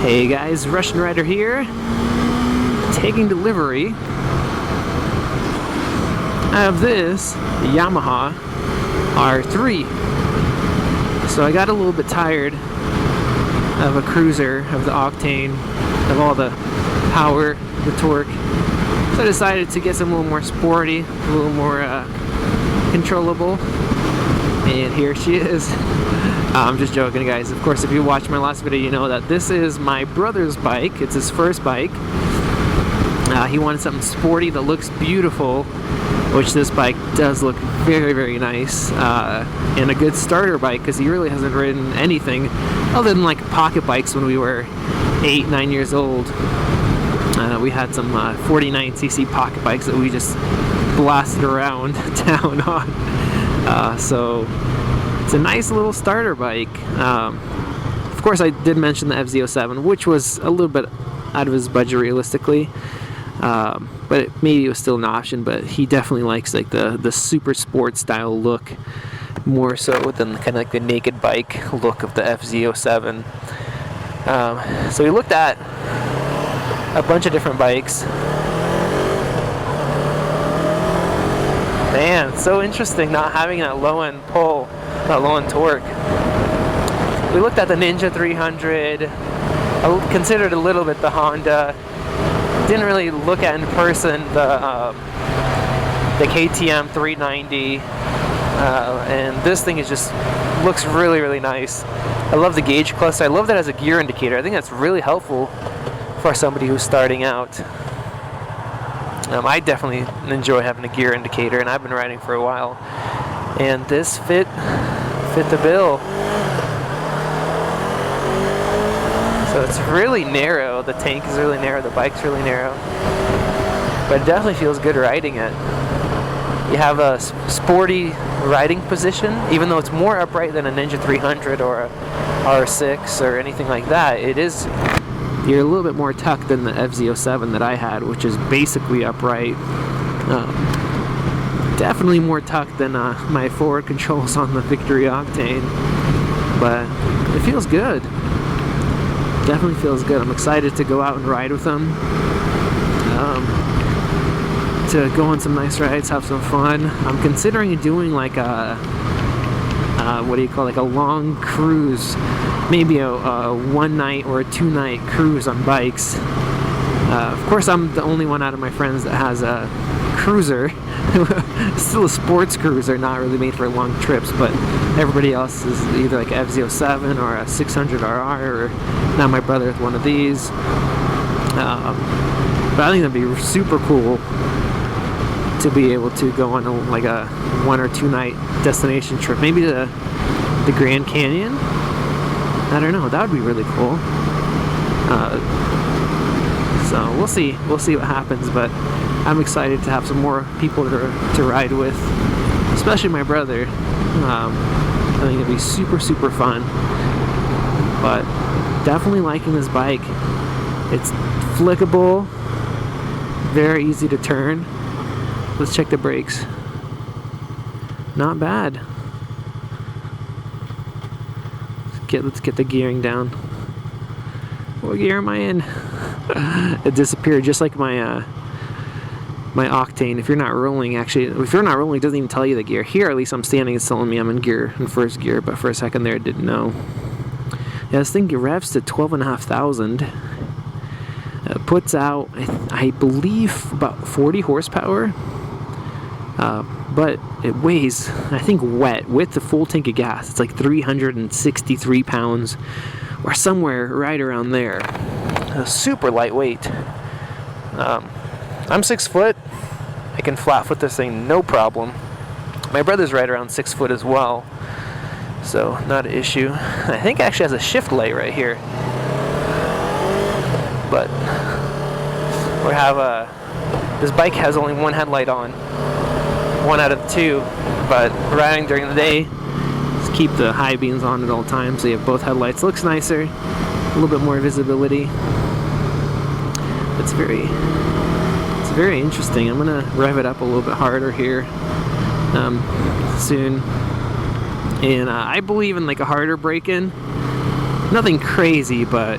Hey guys, Russian Rider here, taking delivery of this Yamaha R3. So I got a little bit tired of a cruiser, of the octane, of all the power, the torque. So I decided to get some a little more sporty, a little more controllable. And here she is. I'm just joking, guys. Of course, if you watched my last video, you know that this is my brother's bike. It's his first bike. He wanted something sporty that looks beautiful, which this bike does look very, very nice. And a good starter bike, because he really hasn't ridden anything other than like pocket bikes when we were 8-9 years old. We had some 49cc pocket bikes that we just blasted around town on. So it's a nice little starter bike. Of course, I did mention the FZ07, which was a little bit out of his budget realistically, but maybe it was still an option. But he definitely likes like the super sport style look more so than kind of like the naked bike look of the FZ07. So we looked at a bunch of different bikes. Man, it's so interesting not having that low end pull, that low end torque. We looked at the Ninja 300, I considered a little bit the Honda. Didn't really look at in person the KTM 390, and this thing is just looks really, really nice. I love the gauge cluster. I love that as a gear indicator. I think that's really helpful for somebody who's starting out. I definitely enjoy having a gear indicator, and I've been riding for a while, and this fit the bill. So it's really narrow. The tank is really narrow. The bike's really narrow, but it definitely feels good riding it. You have a sporty riding position, even though it's more upright than a Ninja 300 or a R6 or anything like that. You're a little bit more tucked than the FZ07 that I had, which is basically upright. Definitely more tucked than my forward controls on the Victory Octane, but it feels good. Definitely feels good. I'm excited to go out and ride with them, to go on some nice rides, have some fun. I'm considering doing like a like a long cruise, maybe a one night or a 2 night cruise on bikes. Of course, I'm the only one out of my friends that has a cruiser. Still a sports cruiser, not really made for long trips, but everybody else is either like a FZ07 or a 600RR, or now my brother with one of these. But I think that'd be super cool to be able to go on like a 1 or 2 night destination trip, maybe to the Grand Canyon. I don't know, that would be really cool. So we'll see what happens, but I'm excited to have some more people to ride with, especially my brother. I think it'll be super, super fun. But definitely liking this bike. It's flickable, very easy to turn. Let's check the brakes. Not bad. Let's get the gearing down. What gear am I in? It disappeared, just like my my octane. If you're not rolling, it doesn't even tell you the gear. Here, at least I'm standing, it's telling me I'm in first gear, but for a second there, it didn't know. Yeah, this thing revs to 12,500. Puts out, I believe, about 40 horsepower. But it weighs, I think wet, with the full tank of gas, it's like 363 pounds, or somewhere right around there. Super lightweight. I'm 6 foot. I can flat foot this thing no problem. My brother's right around 6 foot as well, so not an issue. I think it actually has a shift light right here, but we have this bike has only one headlight on, 1 out of the 2, but riding during the day, just keep the high beams on at all times, so you have both headlights. Looks nicer, a little bit more visibility. It's very interesting. I'm gonna rev it up a little bit harder here soon, and I believe in like a harder break-in. Nothing crazy, but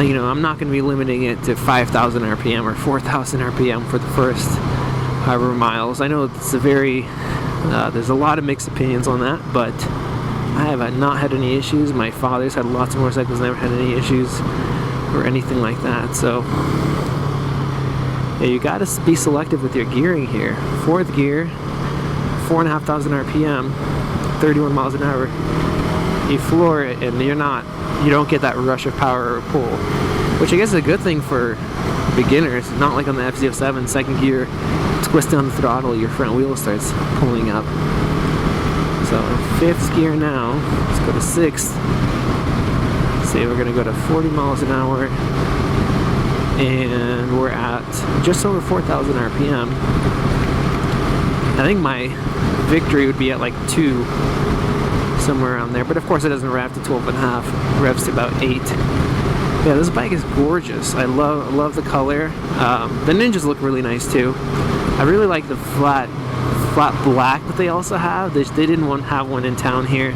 you know, I'm not going to be limiting it to 5,000 RPM or 4,000 RPM for the first however miles. I know it's a very, there's a lot of mixed opinions on that, but I have not had any issues. My father's had lots of motorcycles, never had any issues or anything like that. So yeah, you got to be selective with your gearing here. Fourth gear, 4,500 RPM, 31 miles an hour. You floor it, and you don't get that rush of power or pull, which I guess is a good thing for beginners. Not like on the FZ07, second gear, twist down the throttle, your front wheel starts pulling up. So fifth gear now, let's go to sixth. Say we're gonna go to 40 miles an hour, and we're at just over 4,000 RPM. I think my victory would be at like 2, somewhere around there, but of course it doesn't rev to 12.5, revs to about 8. Yeah, this bike is gorgeous. I love the color. The Ninjas look really nice too. I really like the flat black that they also have. They didn't have one in town here,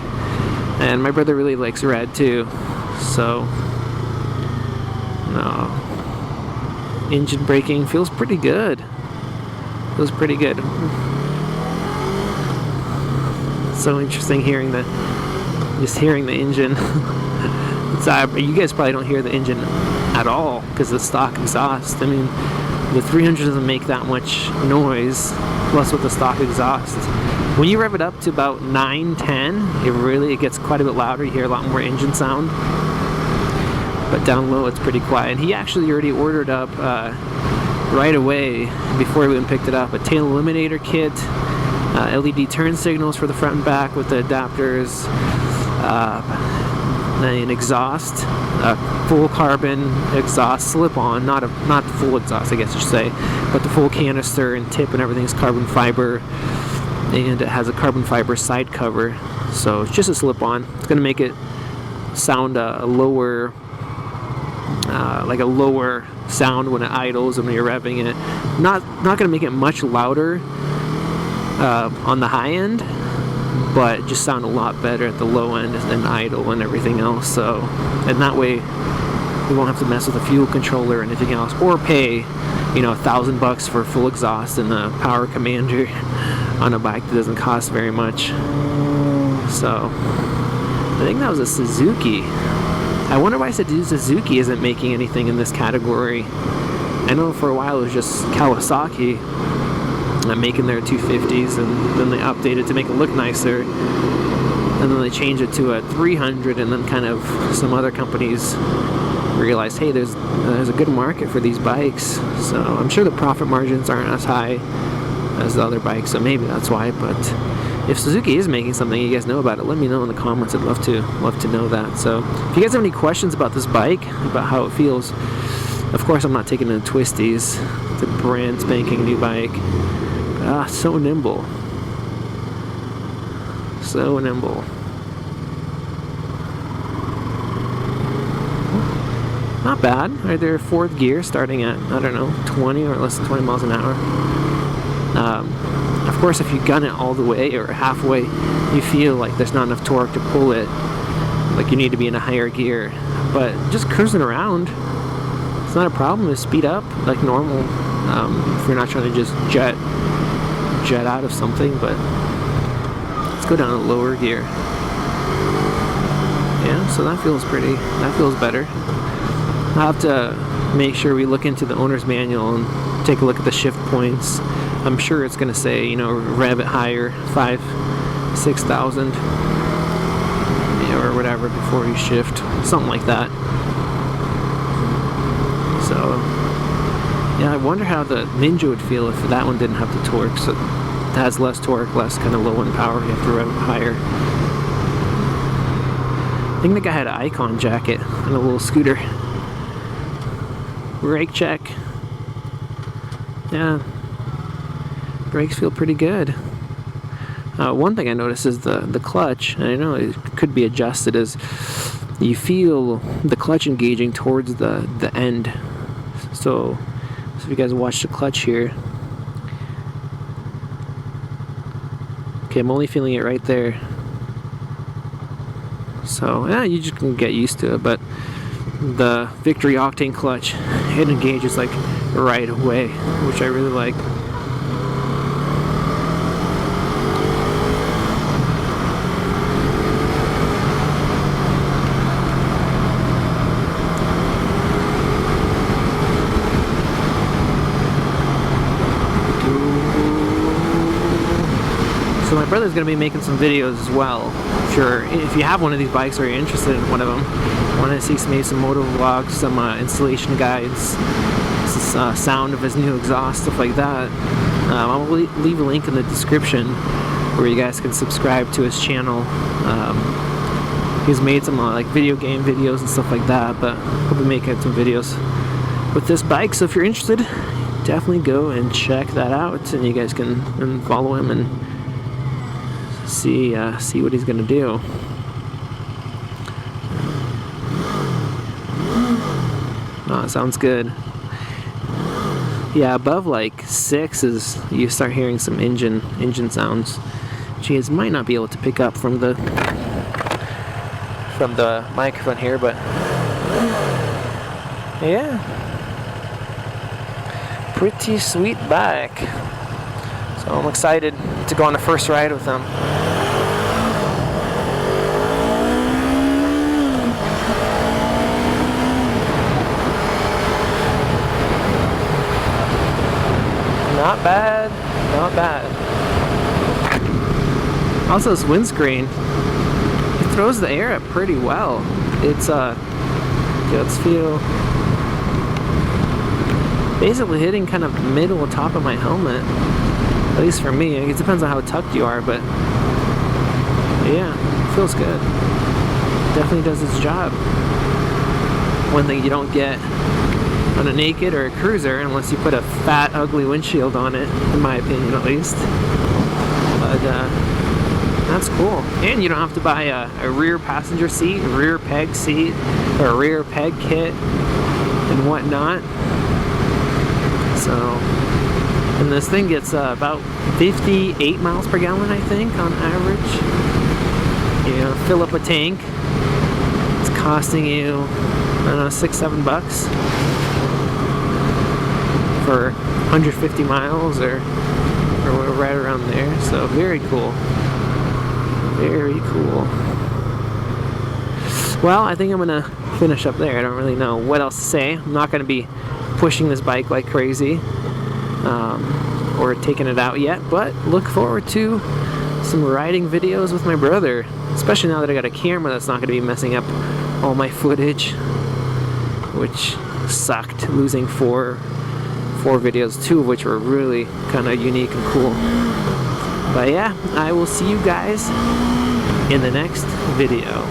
and my brother really likes red too. So, no, engine braking feels pretty good. Feels pretty good. So interesting hearing the engine. You guys probably don't hear the engine at all because of the stock exhaust. I mean, the 300 doesn't make that much noise, plus with the stock exhaust. When you rev it up to about 9, 10, it gets quite a bit louder. You hear a lot more engine sound. But down low, it's pretty quiet. And he actually already ordered up right away before we even picked it up a tail illuminator kit, LED turn signals for the front and back with the adapters, an exhaust, a full carbon exhaust slip-on, not full exhaust I guess you should say, but the full canister and tip and everything is carbon fiber, and it has a carbon fiber side cover, so it's just a slip-on. It's going to make it sound a lower sound when it idles and when you're revving it. Not going to make it much louder on the high end, but just sound a lot better at the low end and idle and everything else. So, and that way we won't have to mess with the fuel controller or anything else, or pay, you know, $1,000 for full exhaust and a power commander on a bike that doesn't cost very much. So I think that was a Suzuki. I wonder why Suzuki isn't making anything in this category. I know for a while it was just Kawasaki making their 250s, and then they updated to make it look nicer, and then they changed it to a 300, and then kind of some other companies realized, hey, there's a good market for these bikes, so I'm sure the profit margins aren't as high as the other bikes, so maybe that's why. But if Suzuki is making something, you guys know about it, let me know in the comments. I'd love to know that. So if you guys have any questions about this bike, about how it feels, of course I'm not taking it to twisties. It's a brand spanking new bike. So nimble. So nimble. Not bad. Right there, fourth gear, starting at, I don't know, 20 or less than 20 miles an hour. Of course, if you gun it all the way or halfway, you feel like there's not enough torque to pull it. Like you need to be in a higher gear. But just cruising around, it's not a problem to speed up like normal. If you're not trying to just jet out of something, but let's go down to lower gear. Yeah, so that feels better. I'll have to make sure we look into the owner's manual and take a look at the shift points. I'm sure it's going to say, you know, rev it higher, 5,000-6,000, or whatever before you shift, something like that. So yeah, I wonder how the Ninja would feel if that one didn't have the torque. So it has less torque, less kind of low end power. You have to rev it higher. I think the guy had an Icon jacket and a little scooter. Brake check. Yeah, brakes feel pretty good. One thing I noticed is the clutch, and I know it could be adjusted, as you feel the clutch engaging towards the end. So if you guys watch the clutch here, okay, I'm only feeling it right there. So yeah, you just can get used to it, but the Victory octane clutch, it engages like right away, which I really like. So my brother's going to be making some videos as well. If you have one of these bikes or you're interested in one of them, want to see maybe some moto vlogs, some installation guides, some sound of his new exhaust, stuff like that, I'll leave a link in the description where you guys can subscribe to his channel. He's made some like video game videos and stuff like that, but he'll be making some videos with this bike. So if you're interested, definitely go and check that out, and you guys can follow him and see what he's gonna do. Oh, it sounds good. Yeah, above like 6 is you start hearing some engine sounds. Geez, might not be able to pick up from the microphone here, but yeah, pretty sweet bike. So I'm excited to go on the first ride with them. Not bad, not bad. Also, this windscreen, it throws the air up pretty well. It's let's feel basically hitting kind of middle top of my helmet. At least for me. It depends on how tucked you are, but yeah, it feels good. Definitely does its job. One thing you don't get on a naked or a cruiser unless you put a fat, ugly windshield on it, in my opinion at least. But that's cool. And you don't have to buy a rear passenger seat, a rear peg seat, or a rear peg kit and whatnot. So, and this thing gets about 58 miles per gallon, I think, on average. You know, fill up a tank. It's costing you, I don't know, $6-7 for 150 miles or right around there. So very cool. Very cool. Well, I think I'm gonna finish up there. I don't really know what else to say. I'm not gonna be pushing this bike like crazy or taking it out yet, but look forward to some riding videos with my brother, especially now that I got a camera that's not going to be messing up all my footage, which sucked losing four videos, 2 of which were really kind of unique and cool. But yeah, I will see you guys in the next video.